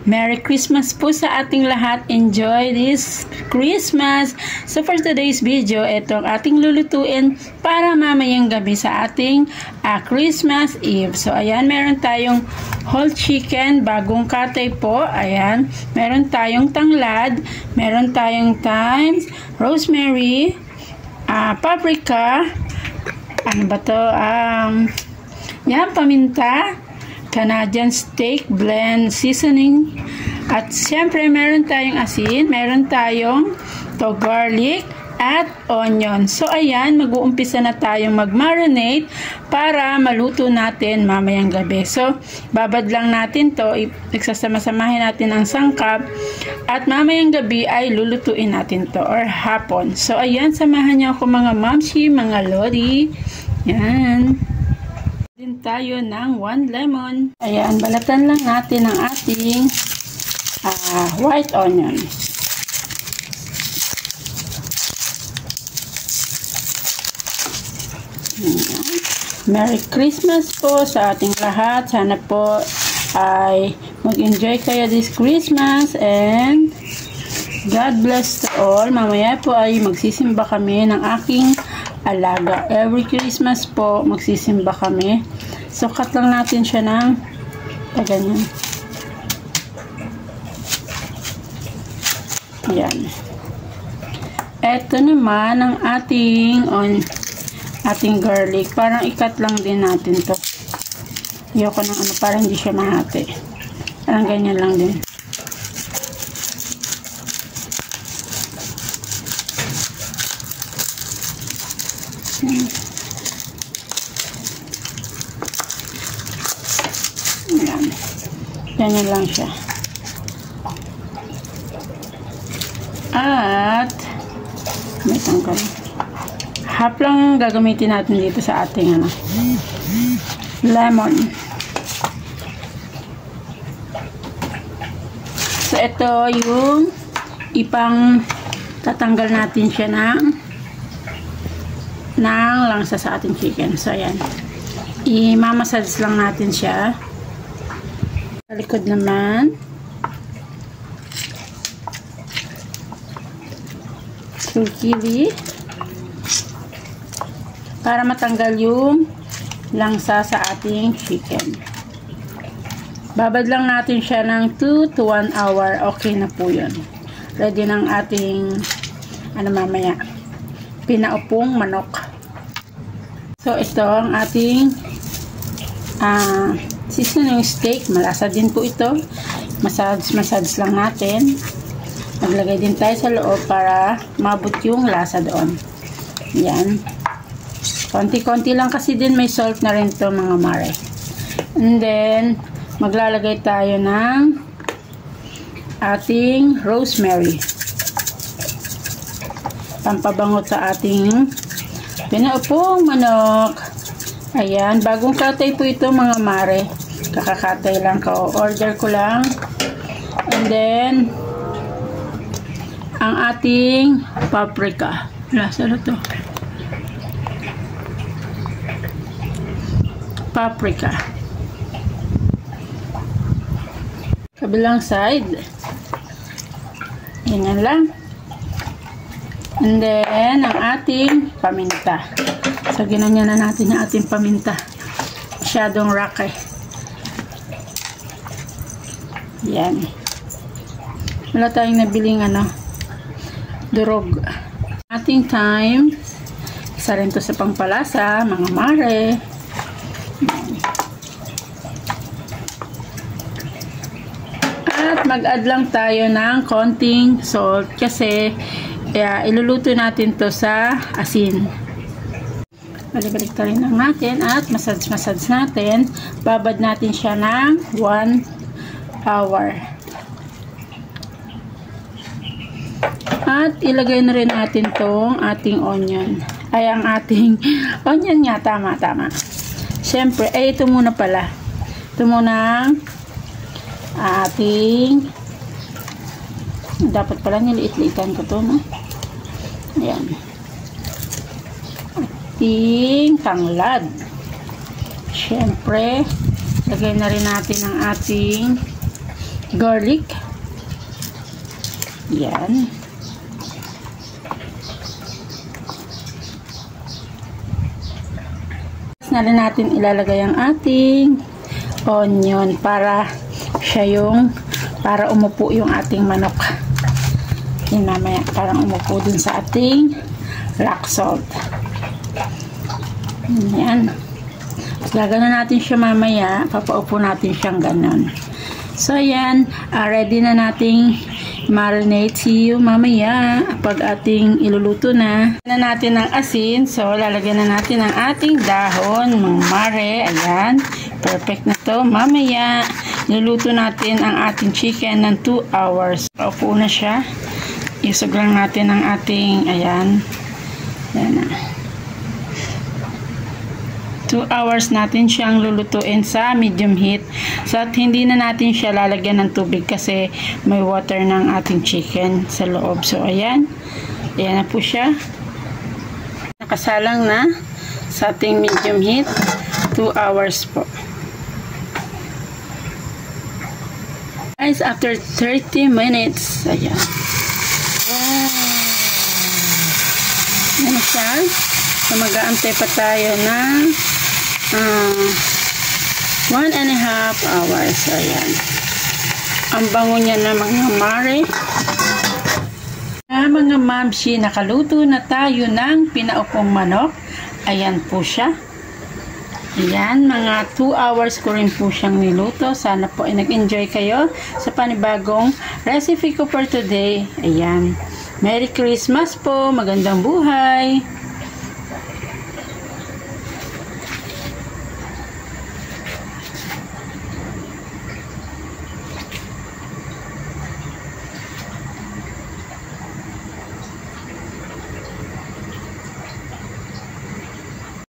Merry Christmas po sa ating lahat. Enjoy this Christmas. So for today's video, ito ang ating lulutuin para mamayang gabi sa ating Christmas Eve. So ayan, meron tayong whole chicken, bagong katay po. Ayan, meron tayong tanglad, meron tayong thyme, rosemary, paprika, ano ba to? Yan, paminta, Canadian steak blend seasoning, at syempre meron tayong asin, meron tayong garlic at onion. So ayan, mag-uumpisa na tayong mag-marinate para maluto natin mamayang gabi. So babad lang natin to, igsasama-samahin natin ang sangkap, at mamayang gabi ay lulutuin natin to, or hapon. So ayan, samahan niyo ako mga mamshi, mga lodi. Yan. Din tayo ng 1 lemon. Ayan, balatan lang natin ang ating white onion. Ayan. Merry Christmas po sa ating lahat. Sana po ay mag-enjoy kayo this Christmas, and God bless to all. Mamaya po ay magsisimba kami ng aking alaga. Every Christmas po magsisimba kami. So cut lang natin siya ng ganyan. Ayan. Ito naman ang ating garlic. Parang i-cut lang din natin to. Ayoko ng para hindi siya mahati. Parang ganyan lang din. Ayan. Ganyan lang siya. At may tanggal. Half lang gagamitin natin dito sa ating lemon. So ito yung tatanggal natin siya ng langsa sa ating chicken. So ayan, i-massage lang natin siya. Sa likod naman, sulkili, para matanggal yung langsa sa ating chicken. Babad lang natin siya ng 2 to 1 hour. Okay na po yun. Ready ng ating mamaya, pinaupong manok. So ito ang ating seasoning steak. Malasa din po ito. Massage lang natin. Maglagay din tayo sa loob para mabot yung lasa doon. Yan. Konti-konti lang kasi din, may salt na rin to mga mare. And then maglalagay tayo ng ating rosemary, pampabango sa ating pinaupong manok. Ayan, bagong katay po ito mga mare. Kakakatay lang ko. Order ko lang. And then ang ating paprika. Lasa na to. Paprika. Kabilang side. Ganyan lang. And then ang ating paminta. So ginanyan na natin ang ating paminta. Masyadong rock eh. Yan. Wala tayong nabiling durog. Ating thyme. Isa rin to sa pangpalasa, mga mare. At mag-add lang tayo ng konting salt kasi iluluto natin to sa asin. Balik-balik tayo lang natin at massage natin. Babad natin siya ng 1 hour. At ilagay na rin natin tong ating onion. Ay, ang ating onion nga. Tama. Siyempre, ito muna pala. Ito muna ating, dapat pala niliit-liitan ko to, no? Ayan. Ating tanglad. Siyempre, lagay na rin natin ang ating garlic. Yan. Na rin natin ilalagay ang ating onion para umupo yung ating manok. Yan, mamaya parang umupo dun sa ating rock salt. Yan. Gagano natin siya mamaya, papaupo natin siyang ganon. So yan, ready na nating marinate. See you mamaya pag ating iluluto na. Na natin ng asin. So lalagyan na natin ang ating dahon ng mare. Ayan, perfect na to. Mamaya iluluto natin ang ating chicken ng 2 hours. Paupo na siya. Isog lang natin ang ating, ayan. Ayan na. 2 hours natin siyang lulutuin sa medium heat. So, at hindi na natin siya lalagyan ng tubig kasi may water ng ating chicken sa loob. So, ayan. Ayan na po siya. Nakasalang na sa ating medium heat. 2 hours po. Guys, after 30 minutes. Ayan. Wow. Ayan na siya. So, mag-aantay pa tayo ng 1.5 hours. Ayan. Ang bango niya na mga mare. Mga mamsi, nakaluto na tayo ng pinaupong manok. Ayan po siya. Ayan, mga 2 hours ko rin po siyang niluto. Sana po ay nag-enjoy kayo sa panibagong recipe ko for today. Ayan. Merry Christmas po. Magandang buhay.